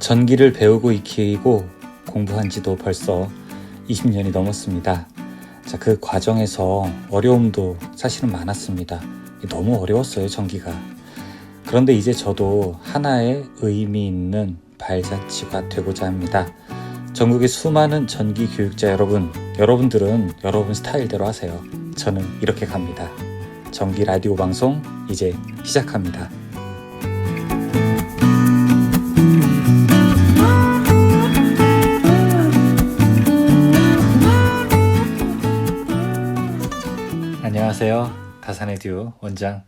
전기를 배우고 익히고 공부한 지도 벌써 20년이 넘었습니다. 자, 그 과정에서 어려움도 사실은 많았습니다. 너무 어려웠어요, 전기가. 그런데 이제 저도 하나의 의미 있는 발자취가 되고자 합니다. 전국의 수많은 전기 교육자 여러분들은 여러분 스타일대로 하세요. 저는 이렇게 갑니다. 전기 라디오 방송 이제 시작합니다. 안녕하세요. 다산의 듀오 원장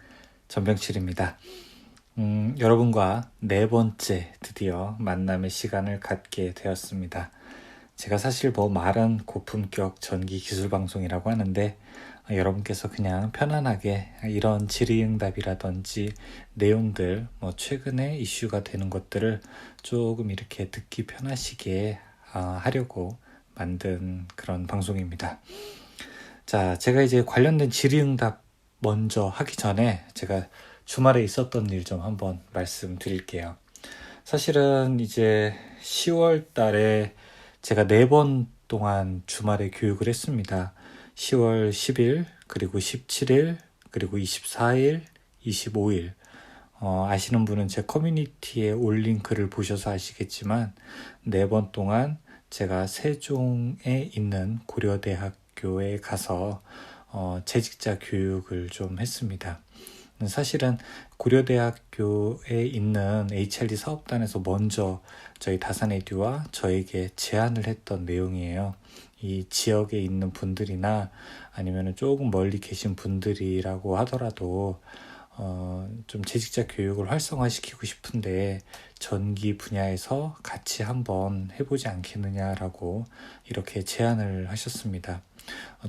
전병칠입니다. 여러분과 네 번째 드디어 만남의 시간을 갖게 되었습니다. 제가 사실 말은 고품격 전기 기술 방송이라고 하는데 여러분께서 그냥 편안하게 이런 질의응답이라든지 내용들 최근에 이슈가 되는 것들을 조금 이렇게 듣기 편하시게 하려고 만든 그런 방송입니다. 자, 제가 이제 관련된 질의응답 먼저 하기 전에 제가 주말에 있었던 일 좀 한번 말씀드릴게요. 사실은 이제 10월 달에 제가 4번 동안 주말에 교육을 했습니다. 10월 10일, 그리고 17일, 그리고 24일, 25일. 아시는 분은 제 커뮤니티에 올린 글을 보셔서 아시겠지만 4번 동안 제가 세종에 있는 고려대학교에 가서 재직자 교육을 좀 했습니다. 사실은 고려대학교에 있는 HRD 사업단에서 먼저 저희 다산에듀와 저에게 제안을 했던 내용이에요. 이 지역에 있는 분들이나 아니면 조금 멀리 계신 분들이라고 하더라도 좀 재직자 교육을 활성화시키고 싶은데 전기 분야에서 같이 한번 해보지 않겠느냐라고 이렇게 제안을 하셨습니다.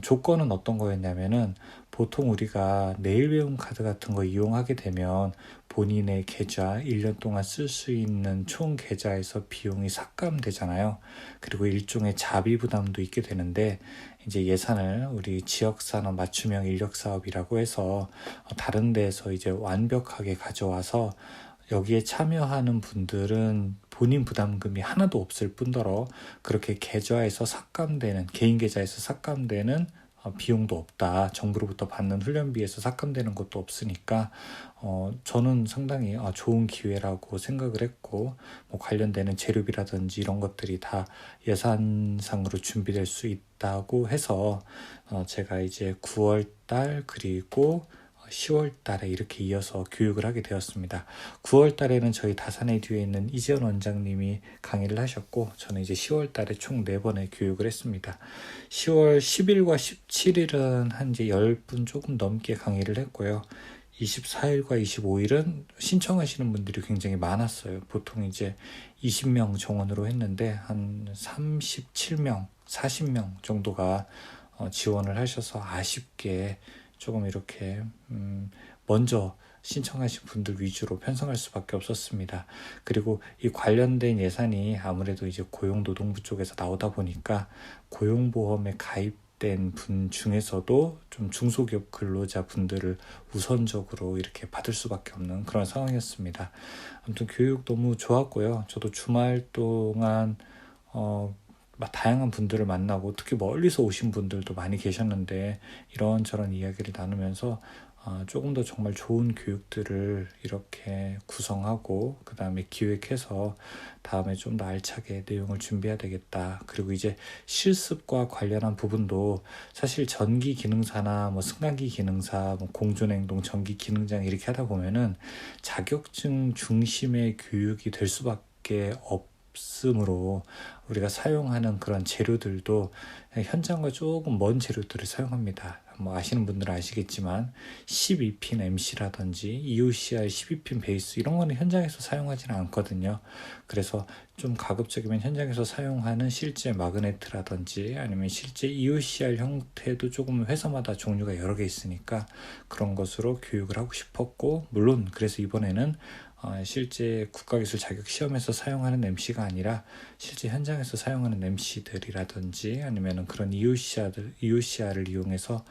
조건은 어떤 거였냐면은 보통 우리가 내일 배움 카드 같은 거 이용하게 되면 본인의 계좌 1년 동안 쓸 수 있는 총 계좌에서 비용이 삭감되잖아요. 그리고 일종의 자비 부담도 있게 되는데 이제 예산을 우리 지역산업 맞춤형 인력사업이라고 해서 다른 데에서 이제 완벽하게 가져와서 여기에 참여하는 분들은 본인 부담금이 하나도 없을 뿐더러 그렇게 계좌에서 삭감되는, 개인 계좌에서 삭감되는 비용도 없다. 정부로부터 받는 훈련비에서 삭감되는 것도 없으니까 저는 상당히 좋은 기회라고 생각을 했고 관련되는 재료비라든지 이런 것들이 다 예산상으로 준비될 수 있다고 해서 제가 이제 9월달 그리고 10월 달에 이렇게 이어서 교육을 하게 되었습니다. 9월 달에는 저희 다산에듀에 있는 이재현 원장님이 강의를 하셨고 저는 이제 10월 달에 총 4번의 교육을 했습니다. 10월 10일과 17일은 한 이제 10분 조금 넘게 강의를 했고요. 24일과 25일은 신청하시는 분들이 굉장히 많았어요. 보통 이제 20명 정원으로 했는데 한 37명, 40명 정도가 지원을 하셔서 아쉽게 조금 이렇게 먼저 신청하신 분들 위주로 편성할 수밖에 없었습니다. 그리고 이 관련된 예산이 아무래도 이제 고용노동부 쪽에서 나오다 보니까 고용보험에 가입된 분 중에서도 좀 중소기업 근로자 분들을 우선적으로 이렇게 받을 수밖에 없는 그런 상황이었습니다. 아무튼 교육 너무 좋았고요. 저도 주말 동안 다양한 분들을 만나고 특히 멀리서 오신 분들도 많이 계셨는데 이런저런 이야기를 나누면서 조금 더 정말 좋은 교육들을 이렇게 구성하고 그 다음에 기획해서 다음에 좀 더 알차게 내용을 준비해야 되겠다. 그리고 이제 실습과 관련한 부분도 사실 전기 기능사나 승강기 기능사, 공존행동 전기 기능장 이렇게 하다 보면은 자격증 중심의 교육이 될 수밖에 없으므로 우리가 사용하는 그런 재료들도 현장과 조금 먼 재료들을 사용합니다. 아시는 분들은 아시겠지만 12핀 MC라든지 EOCR 12핀 베이스 이런 거는 현장에서 사용하지는 않거든요. 그래서 좀 가급적이면 현장에서 사용하는 실제 마그네트라든지 아니면 실제 EOCR 형태도 조금 회사마다 종류가 여러 개 있으니까 그런 것으로 교육을 하고 싶었고 물론 그래서 이번에는 실제 국가기술 자격시험에서 사용하는 MC가 아니라 실제 현장에서 사용하는 MC들이라든지 아니면 그런 EOCR을 이용해서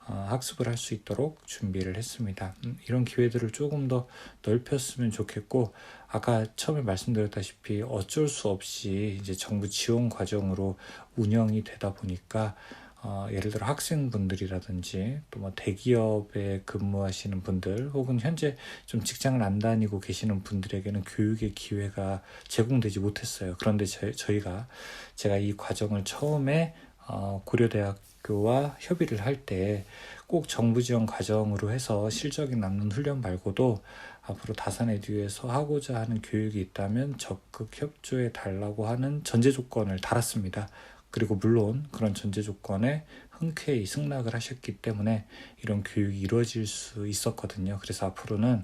학습을 할 수 있도록 준비를 했습니다. 이런 기회들을 조금 더 넓혔으면 좋겠고, 아까 처음에 말씀드렸다시피 어쩔 수 없이 이제 정부 지원 과정으로 운영이 되다 보니까 예를 들어 학생분들이라든지 또 뭐 대기업에 근무하시는 분들 혹은 현재 좀 직장을 안 다니고 계시는 분들에게는 교육의 기회가 제공되지 못했어요. 그런데 제가 이 과정을 처음에 고려대학교와 협의를 할 때 꼭 정부 지원 과정으로 해서 실적이 남는 훈련 말고도 앞으로 다산에듀에서 하고자 하는 교육이 있다면 적극 협조해 달라고 하는 전제 조건을 달았습니다. 그리고 물론 그런 전제 조건에 흔쾌히 승낙을 하셨기 때문에 이런 교육이 이루어질 수 있었거든요. 그래서 앞으로는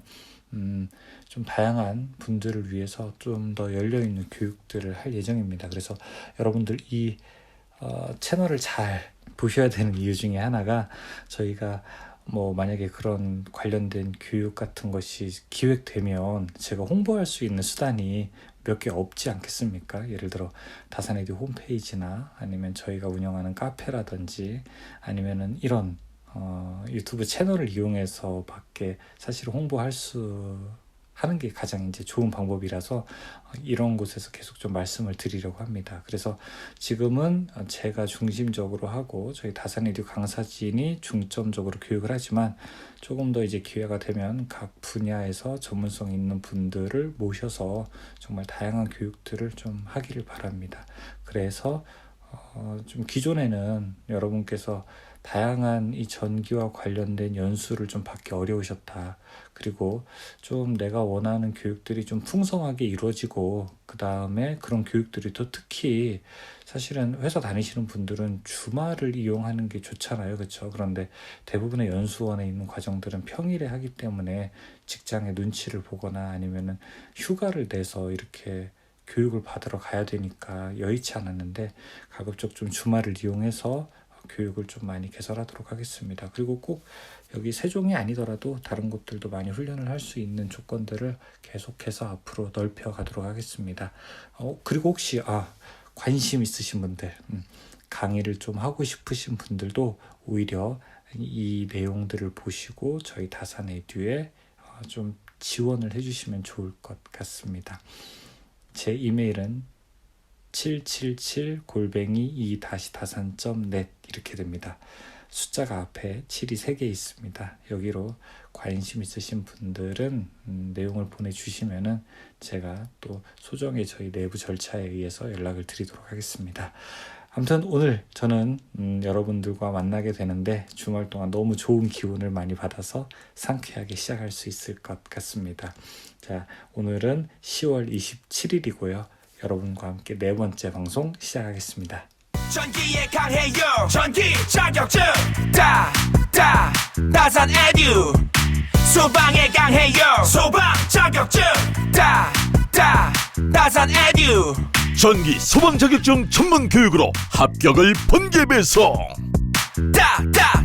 좀 다양한 분들을 위해서 좀 더 열려있는 교육들을 할 예정입니다. 그래서 여러분들 이 채널을 잘 보셔야 되는 이유 중에 하나가, 저희가 뭐 만약에 그런 관련된 교육 같은 것이 기획되면 제가 홍보할 수 있는 수단이 몇 개 없지 않겠습니까? 예를 들어 다산에듀 홈페이지나 아니면 저희가 운영하는 카페라든지 아니면은 이런 유튜브 채널을 이용해서 밖에 사실 홍보할 수 하는 게 가장 이제 좋은 방법이라서 이런 곳에서 계속 좀 말씀을 드리려고 합니다. 그래서 지금은 제가 중심적으로 하고 저희 다산에듀 강사진이 중점적으로 교육을 하지만 조금 더 이제 기회가 되면 각 분야에서 전문성 있는 분들을 모셔서 정말 다양한 교육들을 좀 하기를 바랍니다. 그래서 좀 기존에는 여러분께서 다양한 이 전기와 관련된 연수를 좀 받기 어려우셨다. 그리고 좀 내가 원하는 교육들이 좀 풍성하게 이루어지고 그 다음에 그런 교육들이 또 특히 사실은 회사 다니시는 분들은 주말을 이용하는 게 좋잖아요. 그렇죠? 그런데 대부분의 연수원에 있는 과정들은 평일에 하기 때문에 직장에 눈치를 보거나 아니면은 휴가를 내서 이렇게 교육을 받으러 가야 되니까 여의치 않았는데 가급적 좀 주말을 이용해서 교육을 좀 많이 개설하도록 하겠습니다. 그리고 꼭 여기 세종이 아니더라도 다른 곳들도 많이 훈련을 할 수 있는 조건들을 계속해서 앞으로 넓혀 가도록 하겠습니다. 그리고 혹시 관심 있으신 분들, 강의를 좀 하고 싶으신 분들도 오히려 이 내용들을 보시고 저희 다산에듀에 좀 지원을 해주시면 좋을 것 같습니다. 제 이메일은 777-2-다산.net 이렇게 됩니다. 숫자가 앞에 7이 3개 있습니다. 여기로 관심 있으신 분들은 내용을 보내주시면은 제가 또 소정의 저희 내부 절차에 의해서 연락을 드리도록 하겠습니다. 아무튼 오늘 저는 여러분들과 만나게 되는데 주말 동안 너무 좋은 기운을 많이 받아서 상쾌하게 시작할 수 있을 것 같습니다. 자, 오늘은 10월 27일이고요. 여러분과 함께 4번째 방송 시작하겠습니다. 전기에 강해요. 전기 자격증 다산에듀. 소방에 강해요. 소방 자격증 다산에듀. 전기 소방 자격증 전문 교육으로 합격을 번개 배송.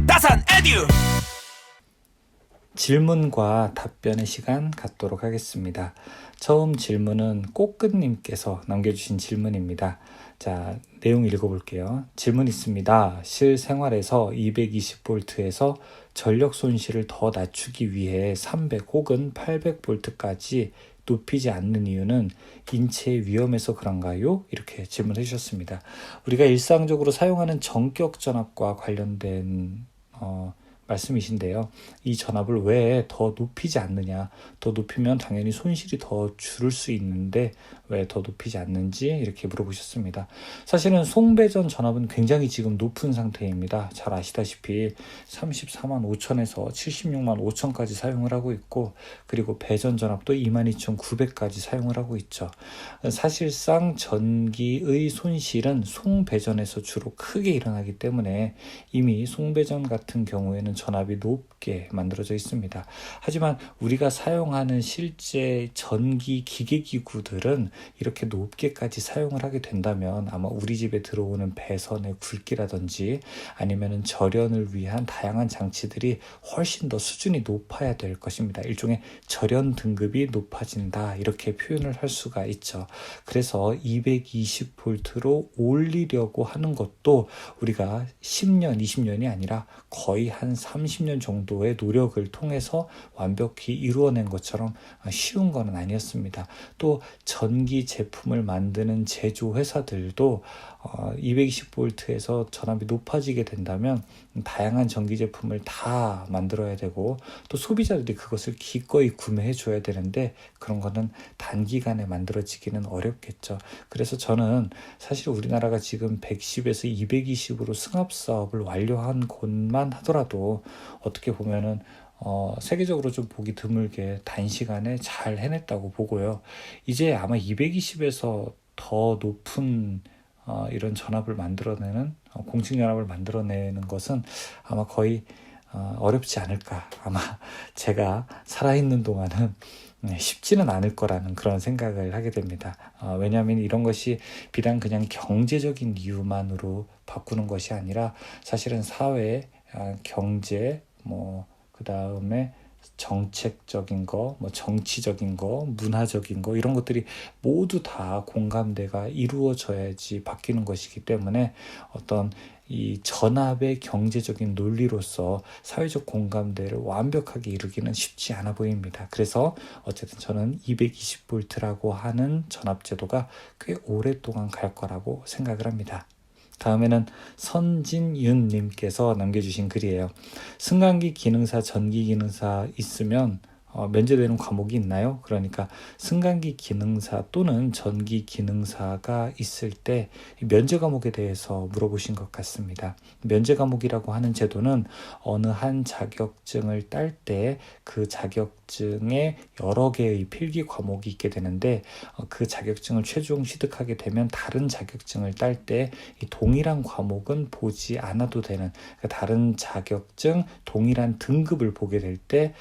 다산에듀. 질문과 답변의 시간 갖도록 하겠습니다. 처음 질문은 꽃끝님께서 남겨주신 질문입니다. 자, 내용 읽어볼게요. 질문 있습니다. 실생활에서 220V에서 전력 손실을 더 낮추기 위해 300 혹은 800V까지 높이지 않는 이유는 인체에 위험해서 그런가요? 이렇게 질문해 주셨습니다. 우리가 일상적으로 사용하는 전격 전압과 관련된 말씀이신데요. 이 전압을 왜 더 높이지 않느냐, 더 높이면 당연히 손실이 더 줄을 수 있는데 왜 더 높이지 않는지 이렇게 물어보셨습니다. 사실은 송배전 전압은 굉장히 지금 높은 상태입니다. 잘 아시다시피 34만 5천에서 76만 5천까지 사용을 하고 있고, 그리고 배전 전압도 22,900까지 사용을 하고 있죠. 사실상 전기의 손실은 송배전에서 주로 크게 일어나기 때문에 이미 송배전 같은 경우에는 전압이 높게 만들어져 있습니다. 하지만 우리가 사용하는 실제 전기 기계기구들은 이렇게 높게까지 사용을 하게 된다면 아마 우리 집에 들어오는 배선의 굵기라든지 아니면은 절연을 위한 다양한 장치들이 훨씬 더 수준이 높아야 될 것입니다. 일종의 절연 등급이 높아진다, 이렇게 표현을 할 수가 있죠. 그래서 220V로 올리려고 하는 것도 우리가 10년, 20년이 아니라 거의 한 30년 정도의 노력을 통해서 완벽히 이루어낸 것처럼 쉬운 건 아니었습니다. 또 전기 제품을 만드는 제조 회사들도 220V에서 전압이 높아지게 된다면 다양한 전기 제품을 다 만들어야 되고 또 소비자들이 그것을 기꺼이 구매해 줘야 되는데 그런 거는 단기간에 만들어지기는 어렵겠죠. 그래서 저는 사실 우리나라가 지금 110에서 220으로 승합 사업을 완료한 곳만 하더라도 어떻게 보면은 세계적으로 좀 보기 드물게 단시간에 잘 해냈다고 보고요. 이제 아마 220에서 더 높은 이런 전압을 만들어내는 공측 연합을 만들어내는 것은 아마 거의 어렵지 않을까. 아마 제가 살아있는 동안은 쉽지는 않을 거라는 그런 생각을 하게 됩니다. 왜냐하면 이런 것이 비단 그냥 경제적인 이유만으로 바꾸는 것이 아니라 사실은 사회, 경제, 그 다음에 정책적인 거, 정치적인 거, 문화적인 거 이런 것들이 모두 다 공감대가 이루어져야지 바뀌는 것이기 때문에 어떤 이 전압의 경제적인 논리로서 사회적 공감대를 완벽하게 이루기는 쉽지 않아 보입니다. 그래서 어쨌든 저는 220V라고 하는 전압 제도가 꽤 오랫동안 갈 거라고 생각을 합니다. 다음에는 선진윤 님께서 남겨주신 글이에요. 승강기 기능사, 전기 기능사 있으면 면제되는 과목이 있나요? 그러니까 승강기 기능사 또는 전기 기능사가 있을 때 면제 과목에 대해서 물어보신 것 같습니다. 면제 과목이라고 하는 제도는 어느 한 자격증을 딸 때 그 자격증에 여러 개의 필기 과목이 있게 되는데 그 자격증을 최종 취득하게 되면 다른 자격증을 딸 때 동일한 과목은 보지 않아도 되는 다른 자격증 동일한 등급을 보게 될 때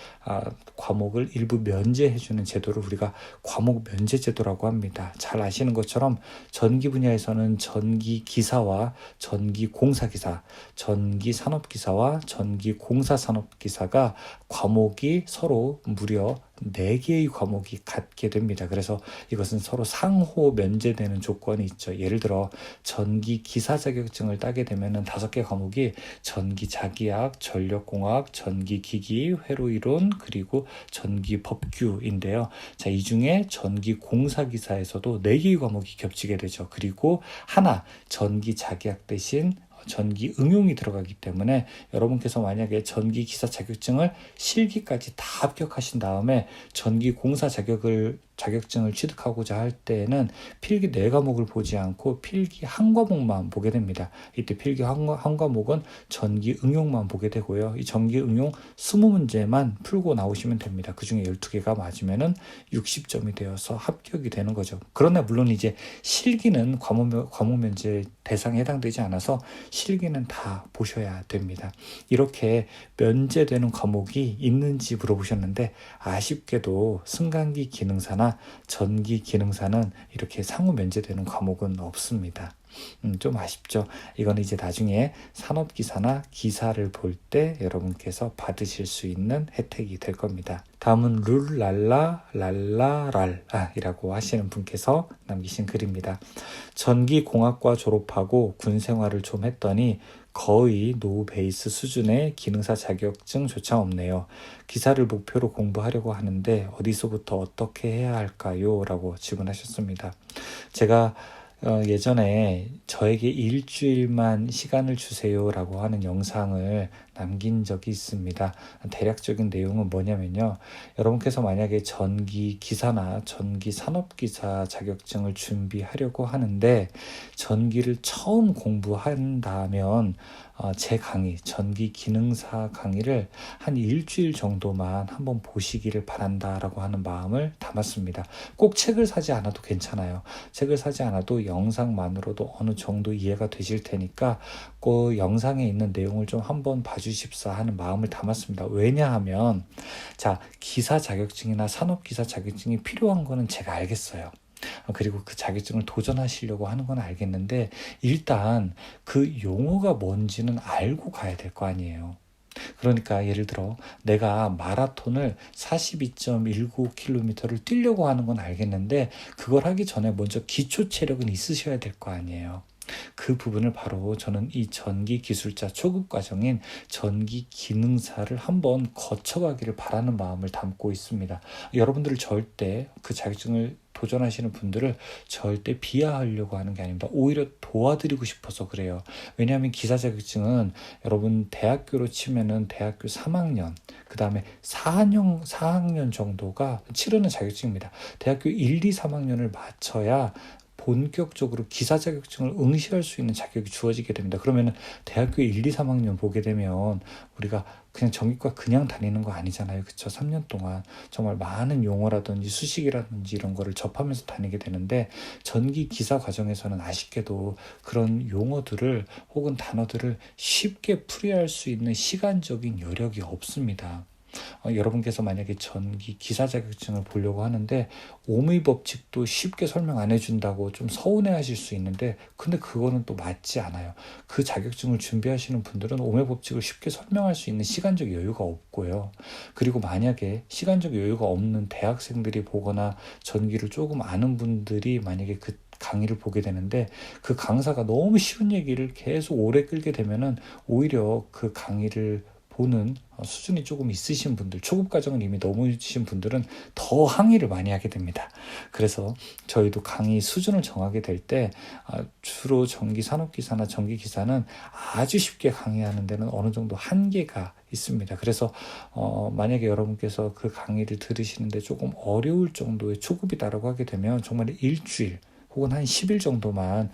과목을 일부 면제해주는 제도를 우리가 과목 면제 제도라고 합니다. 잘 아시는 것처럼 전기 분야에서는 전기 기사와 전기 공사기사, 전기 산업기사와 전기 공사 산업기사가 과목이 서로 무려 4개의 과목이 같게 됩니다. 그래서 이것은 서로 상호 면제되는 조건이 있죠. 예를 들어 전기 기사 자격증을 따게 되면은 5개 과목이 전기 자기학, 전력공학, 전기 기기, 회로이론, 그리고 전기 법규인데요. 자, 이 중에 전기 공사 기사에서도 4개의 과목이 겹치게 되죠. 그리고 하나 전기 자기학 대신 전기 응용이 들어가기 때문에 여러분께서 만약에 전기 기사 자격증을 실기까지 다 합격하신 다음에 전기 공사 자격증을 취득하고자 할 때에는 필기 4과목을 보지 않고 필기 1과목만 보게 됩니다. 이때 필기 한 과목은 전기 응용만 보게 되고요. 이 전기 응용 20문제만 풀고 나오시면 됩니다. 그 중에 12개가 맞으면은 60점이 되어서 합격이 되는 거죠. 그러나 물론 이제 실기는 과목 면제 대상에 해당되지 않아서 실기는 다 보셔야 됩니다. 이렇게 면제되는 과목이 있는지 물어보셨는데 아쉽게도 승강기 기능사나 전기 기능사는 이렇게 상호 면제되는 과목은 없습니다. 좀 아쉽죠. 이건 이제 나중에 산업기사나 기사를 볼 때 여러분께서 받으실 수 있는 혜택이 될 겁니다. 다음은 룰랄라랄라랄이라고 하시는 분께서 남기신 글입니다. 전기공학과 졸업하고 군 생활을 좀 했더니 거의 노 베이스 수준의 기능사 자격증조차 없네요. 기사를 목표로 공부하려고 하는데 어디서부터 어떻게 해야 할까요? 라고 질문하셨습니다. 제가 예전에 저에게 일주일만 시간을 주세요라고 하는 영상을 남긴 적이 있습니다. 대략적인 내용은 뭐냐면요. 여러분께서 만약에 전기 기사나 전기 산업기사 자격증을 준비하려고 하는데 전기를 처음 공부한다면 제 강의, 전기 기능사 강의를 한 일주일 정도만 한번 보시기를 바란다라고 하는 마음을 담았습니다. 꼭 책을 사지 않아도 괜찮아요. 책을 사지 않아도 영상만으로도 어느 정도 이해가 되실 테니까 그 영상에 있는 내용을 좀 한번 봐주십사 하는 마음을 담았습니다. 왜냐하면 자, 기사 자격증이나 산업기사 자격증이 필요한 거는 제가 알겠어요. 그리고 그 자격증을 도전하시려고 하는 건 알겠는데 일단 그 용어가 뭔지는 알고 가야 될 거 아니에요. 그러니까 예를 들어 내가 마라톤을 42.19km를 뛰려고 하는 건 알겠는데 그걸 하기 전에 먼저 기초 체력은 있으셔야 될 거 아니에요. 그 부분을 바로 저는 이 전기 기술자 초급 과정인 전기 기능사를 한번 거쳐가기를 바라는 마음을 담고 있습니다. 여러분들을 절대 그 자격증을 도전하시는 분들을 절대 비하하려고 하는 게 아닙니다. 오히려 도와드리고 싶어서 그래요. 왜냐하면 기사 자격증은 여러분 대학교로 치면은 대학교 3학년, 그 다음에 4학년 정도가 치르는 자격증입니다. 대학교 1, 2, 3학년을 마쳐야 본격적으로 기사 자격증을 응시할 수 있는 자격이 주어지게 됩니다. 그러면 대학교 1, 2, 3학년 보게 되면 우리가 그냥 전기과 그냥 다니는 거 아니잖아요. 그쵸? 3년 동안 정말 많은 용어라든지 수식이라든지 이런 거를 접하면서 다니게 되는데 전기 기사 과정에서는 아쉽게도 그런 용어들을 혹은 단어들을 쉽게 풀이할 수 있는 시간적인 여력이 없습니다. 여러분께서 만약에 전기 기사 자격증을 보려고 하는데 오의 법칙도 쉽게 설명 안 해준다고 좀 서운해 하실 수 있는데 근데 그거는 또 맞지 않아요. 그 자격증을 준비하시는 분들은 오의 법칙을 쉽게 설명할 수 있는 시간적 여유가 없고요. 그리고 만약에 시간적 여유가 없는 대학생들이 보거나 전기를 조금 아는 분들이 만약에 그 강의를 보게 되는데 그 강사가 너무 쉬운 얘기를 계속 오래 끌게 되면은 오히려 그 강의를 보는 수준이 조금 있으신 분들, 초급 과정은 이미 넘으신 분들은 더 항의를 많이 하게 됩니다. 그래서 저희도 강의 수준을 정하게 될 때 주로 전기산업기사나 전기기사는 아주 쉽게 강의하는 데는 어느 정도 한계가 있습니다. 그래서 만약에 여러분께서 그 강의를 들으시는데 조금 어려울 정도의 초급이다라고 하게 되면 정말 일주일 혹은 한 10일 정도만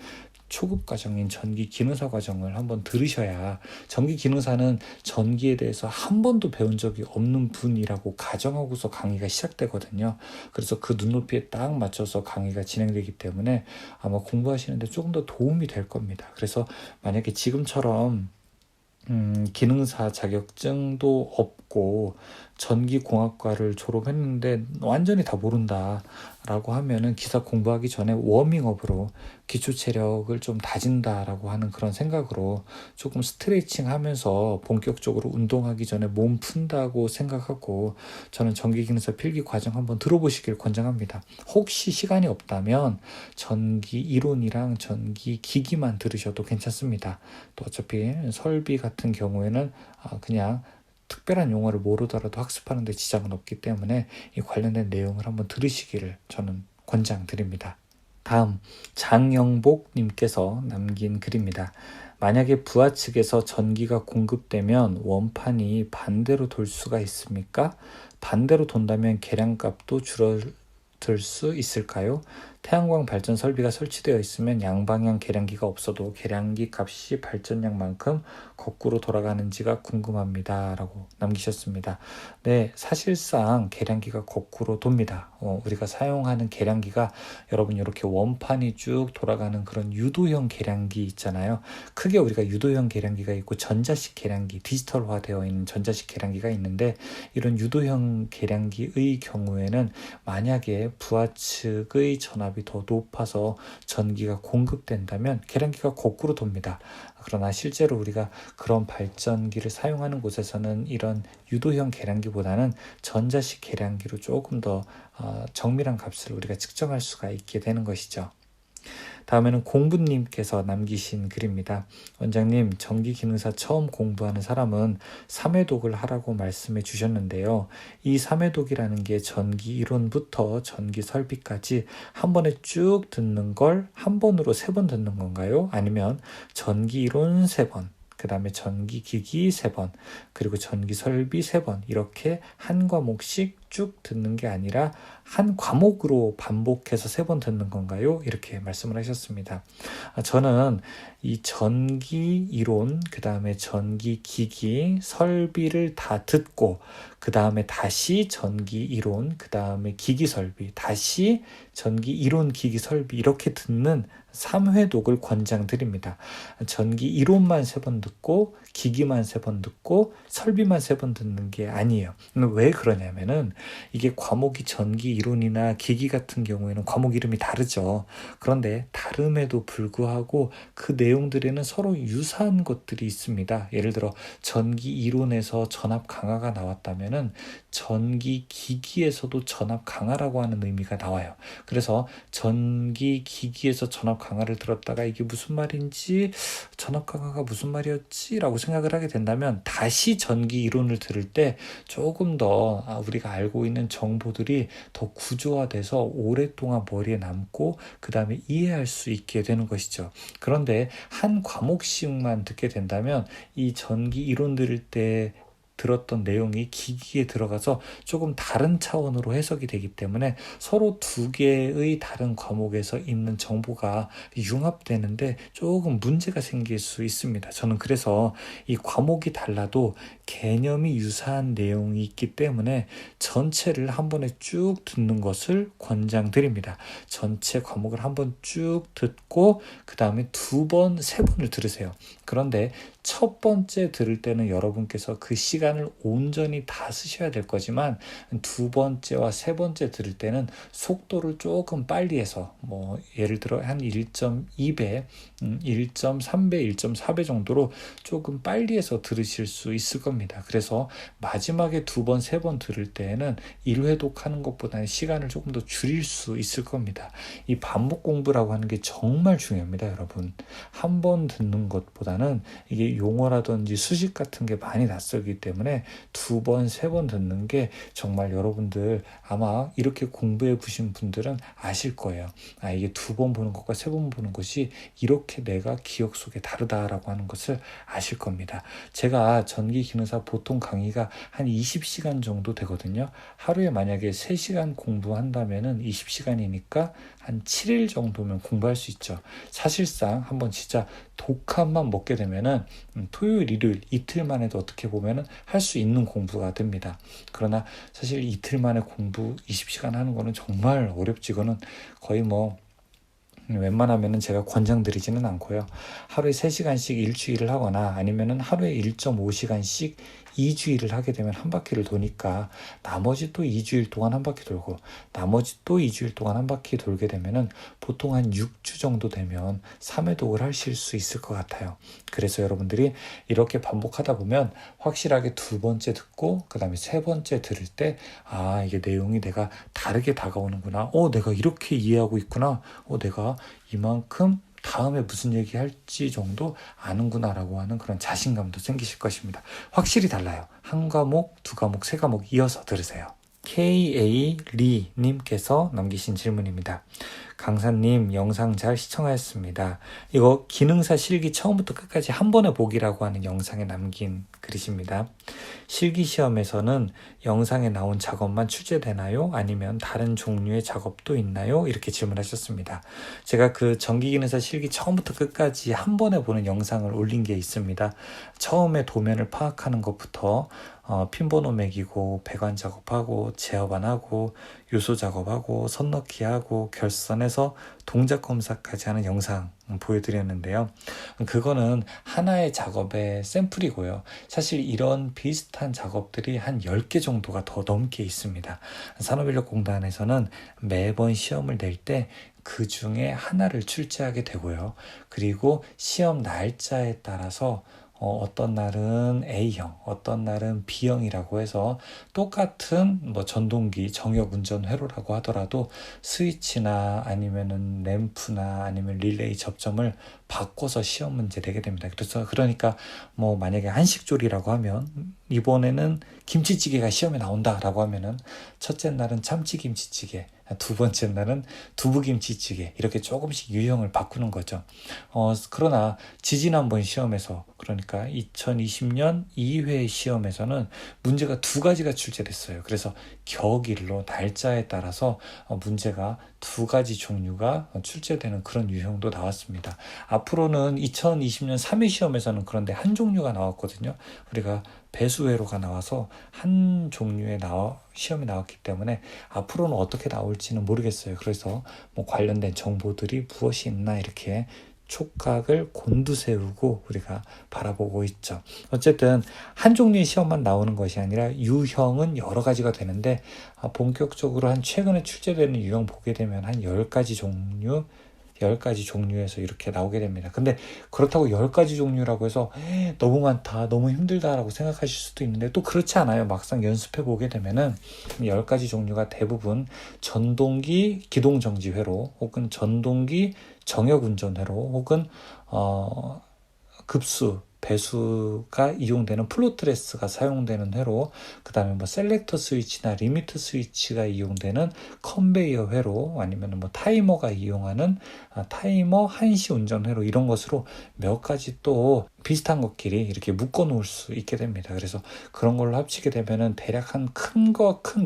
초급 과정인 전기 기능사 과정을 한번 들으셔야 전기 기능사는 전기에 대해서 한 번도 배운 적이 없는 분이라고 가정하고서 강의가 시작되거든요. 그래서 그 눈높이에 딱 맞춰서 강의가 진행되기 때문에 아마 공부하시는데 조금 더 도움이 될 겁니다. 그래서 만약에 지금처럼 기능사 자격증도 없고 전기공학과를 졸업했는데 완전히 다 모른다라고 하면은 기사 공부하기 전에 워밍업으로 기초 체력을 좀 다진다라고 하는 그런 생각으로 조금 스트레칭 하면서 본격적으로 운동하기 전에 몸 푼다고 생각하고 저는 전기기능사 필기 과정 한번 들어보시길 권장합니다. 혹시 시간이 없다면 전기 이론이랑 전기 기기만 들으셔도 괜찮습니다. 또 어차피 설비 같은 경우에는 그냥 특별한 용어를 모르더라도 학습하는 데 지장은 없기 때문에 이 관련된 내용을 한번 들으시기를 저는 권장드립니다. 다음 장영복 님께서 남긴 글입니다. 만약에 부하 측에서 전기가 공급되면 원판이 반대로 돌 수가 있습니까? 반대로 돈다면 계량값도 줄어들 수 있을까요? 태양광 발전 설비가 설치되어 있으면 양방향 계량기가 없어도 계량기 값이 발전량만큼 거꾸로 돌아가는지가 궁금합니다. 라고 남기셨습니다. 네, 사실상 계량기가 거꾸로 돕니다. 우리가 사용하는 계량기가 여러분 이렇게 원판이 쭉 돌아가는 그런 유도형 계량기 있잖아요. 크게 우리가 유도형 계량기가 있고 전자식 계량기, 디지털화되어 있는 전자식 계량기가 있는데 이런 유도형 계량기의 경우에는 만약에 부하 측의 전압이 더 높아서 전기가 공급된다면 계량기가 거꾸로 돕니다. 그러나 실제로 우리가 그런 발전기를 사용하는 곳에서는 이런 유도형 계량기보다는 전자식 계량기로 조금 더 정밀한 값을 우리가 측정할 수가 있게 되는 것이죠. 다음에는 공부님께서 남기신 글입니다. 원장님, 전기기능사 처음 공부하는 사람은 3회독을 하라고 말씀해 주셨는데요. 이 3회독이라는 게 전기 이론부터 전기 설비까지 한 번에 쭉 듣는 걸 한 번으로 3번 듣는 건가요? 아니면 전기 이론 3번, 그 다음에 전기기기 3번, 그리고 전기설비 3번 이렇게 한 과목씩 쭉 듣는 게 아니라 한 과목으로 반복해서 3번 듣는 건가요? 이렇게 말씀을 하셨습니다. 저는 이 전기 이론, 그 다음에 전기 기기, 설비를 다 듣고 그 다음에 다시 전기 이론, 그 다음에 기기 설비, 다시 전기 이론, 기기 설비 이렇게 듣는 3회독을 권장드립니다. 전기 이론만 3번 듣고 기기만 3번 듣고 설비만 3번 듣는 게 아니에요. 왜 그러냐면은 이게 과목이 전기 이론이나 기기 같은 경우에는 과목 이름이 다르죠. 그런데 다름에도 불구하고 그 내용들에는 서로 유사한 것들이 있습니다. 예를 들어 전기 이론에서 전압 강화가 나왔다면은 전기 기기에서도 전압 강화라고 하는 의미가 나와요. 그래서 전기 기기에서 전압 강화를 들었다가 이게 무슨 말인지, 전압 강화가 무슨 말이었지? 라고 생각을 하게 된다면 다시 전기 이론을 들을 때 조금 더 우리가 알고 있는 정보들이 더 구조화돼서 오랫동안 머리에 남고 그 다음에 이해할 수 있게 되는 것이죠. 그런데 한 과목씩만 듣게 된다면 이 전기 이론 들을 때 들었던 내용이 기기에 들어가서 조금 다른 차원으로 해석이 되기 때문에 서로 두 개의 다른 과목에서 있는 정보가 융합되는데 조금 문제가 생길 수 있습니다. 저는 그래서 이 과목이 달라도 개념이 유사한 내용이 있기 때문에 전체를 한 번에 쭉 듣는 것을 권장드립니다. 전체 과목을 한 번 쭉 듣고 그 다음에 두 번, 세 번을 들으세요. 그런데 첫 번째 들을 때는 여러분께서 그 시간을 온전히 다 쓰셔야 될 거지만 두 번째와 세 번째 들을 때는 속도를 조금 빨리 해서 뭐 예를 들어 한 1.2배, 1.3배, 1.4배 정도로 조금 빨리 해서 들으실 수 있을 겁니다. 그래서 마지막에 두 번, 세 번 들을 때에는 1회독 하는 것보다는 시간을 조금 더 줄일 수 있을 겁니다. 이 반복 공부라고 하는 게 정말 중요합니다, 여러분. 한 번 듣는 것보다는 이게 용어라든지 수식 같은 게 많이 낯설기 때문에 두 번, 세 번 듣는 게 정말 여러분들 아마 이렇게 공부해 보신 분들은 아실 거예요. 이게 두 번 보는 것과 세 번 보는 것이 이렇게 내가 기억 속에 다르다라고 하는 것을 아실 겁니다. 제가 전기 기능사 보통 강의가 한 20시간 정도 되거든요. 하루에 만약에 3시간 공부한다면은 20시간이니까 한 7일 정도면 공부할 수 있죠. 사실상 한번 진짜 독함만 먹게 되면은 토요일, 일요일 이틀 만에도 어떻게 보면은 할 수 있는 공부가 됩니다. 그러나 사실 이틀 만에 공부 20시간 하는 거는 정말 어렵지. 이거는 거의 뭐 웬만하면은 제가 권장드리지는 않고요. 하루에 3시간씩 일주일을 하거나 아니면은 하루에 1.5시간씩 2주일을 하게 되면 한 바퀴를 도니까 나머지 또 2주일 동안 한 바퀴 돌고 나머지 또 2주일 동안 한 바퀴 돌게 되면은 보통 한 6주 정도 되면 3회독을 하실 수 있을 것 같아요. 그래서 여러분들이 이렇게 반복하다 보면 확실하게 두 번째 듣고 그 다음에 세 번째 들을 때 이게 내용이 내가 다르게 다가오는구나. 내가 이렇게 이해하고 있구나. 내가 이만큼 다음에 무슨 얘기 할지 정도 아는구나라고 하는 그런 자신감도 생기실 것입니다. 확실히 달라요. 한 과목, 두 과목, 세 과목 이어서 들으세요. K.A. 리 님께서 남기신 질문입니다. 강사님, 영상 잘 시청하였습니다. 이거 기능사 실기 처음부터 끝까지 한 번에 보기라고 하는 영상에 남긴 글이십니다. 실기 시험에서는 영상에 나온 작업만 출제되나요? 아니면 다른 종류의 작업도 있나요? 이렇게 질문하셨습니다. 제가 그 전기기능사 실기 처음부터 끝까지 한 번에 보는 영상을 올린 게 있습니다. 처음에 도면을 파악하는 것부터 핀번호 매기고 배관 작업하고 제어반하고 요소 작업하고 선 넣기하고 결선해서 동작 검사까지 하는 영상 보여드렸는데요. 그거는 하나의 작업의 샘플이고요. 사실 이런 비슷한 작업들이 한 10개 정도가 더 넘게 있습니다. 산업인력공단에서는 매번 시험을 낼 때 그 중에 하나를 출제하게 되고요. 그리고 시험 날짜에 따라서 어떤 날은 A형, 어떤 날은 B형이라고 해서 똑같은 전동기 정역 운전 회로라고 하더라도 스위치나 아니면은 램프나 아니면 릴레이 접점을 바꿔서 시험 문제 내게 됩니다. 그러니까 만약에 한식조리라고 하면 이번에는 김치찌개가 시험에 나온다라고 하면은 첫째 날은 참치김치찌개, 두 번째 날은 두부김치찌개 이렇게 조금씩 유형을 바꾸는 거죠. 그러나 지지난번 시험에서 그러니까 2020년 2회 시험에서는 문제가 두 가지가 출제됐어요. 그래서 격일로 날짜에 따라서 문제가 두 가지 종류가 출제되는 그런 유형도 나왔습니다. 앞으로는 2020년 3회 시험에서는 그런데 한 종류가 나왔거든요. 우리가 배수회로가 나와서 한 종류의 시험이 나왔기 때문에 앞으로는 어떻게 나올지는 모르겠어요. 그래서 관련된 정보들이 무엇이 있나 이렇게 촉각을 곤두세우고 우리가 바라보고 있죠. 어쨌든 한 종류의 시험만 나오는 것이 아니라 유형은 여러 가지가 되는데 본격적으로 한 최근에 출제되는 유형 보게 되면 한 10가지 종류에서 이렇게 나오게 됩니다. 근데 그렇다고 10가지 종류라고 해서 너무 많다, 너무 힘들다라고 생각하실 수도 있는데 또 그렇지 않아요. 막상 연습해 보게 되면은 10가지 종류가 대부분 전동기 기동정지회로 혹은 전동기 정역운전회로 혹은 급수 배수가 이용되는 플로트레스가 사용되는 회로, 그 다음에 뭐 셀렉터 스위치나 리미트 스위치가 이용되는 컨베이어 회로, 아니면 뭐 타이머가 이용하는 타이머 한시 운전 회로, 이런 것으로 몇 가지 또 비슷한 것끼리 이렇게 묶어 놓을 수 있게 됩니다. 그래서 그런 걸로 합치게 되면은 대략 한 큰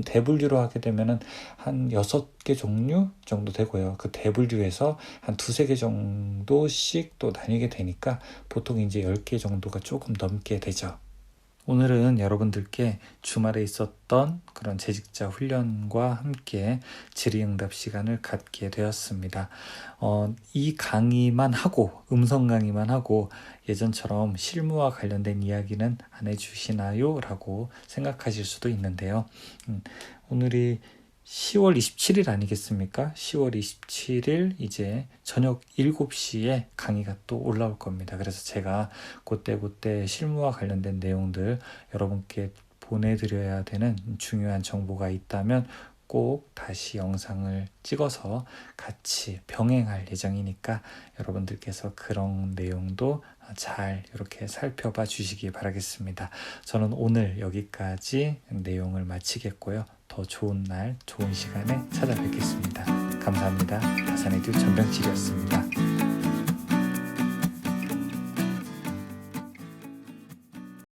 대분류로 하게 되면은 한 6개 종류 정도 되고요. 그 대분류에서 한 2-3개 정도씩 또 나뉘게 되니까 보통 이제 10개 정도가 조금 넘게 되죠. 오늘은 여러분들께 주말에 있었던 그런 재직자 훈련과 함께 질의응답 시간을 갖게 되었습니다. 이 강의만 하고, 음성 강의만 하고 예전처럼 실무와 관련된 이야기는 안 해주시나요? 라고 생각하실 수도 있는데요. 오늘이 10월 27일 아니겠습니까? 10월 27일 이제 저녁 7시에 강의가 또 올라올 겁니다. 그래서 제가 그때 실무와 관련된 내용들 여러분께 보내드려야 되는 중요한 정보가 있다면 꼭 다시 영상을 찍어서 같이 병행할 예정이니까 여러분들께서 그런 내용도 잘 이렇게 살펴봐 주시기 바라겠습니다. 저는 오늘 여기까지 내용을 마치겠고요. 더 좋은 날, 좋은 시간에 찾아뵙겠습니다. 감사합니다. 다산에듀 전병칠이었습니다.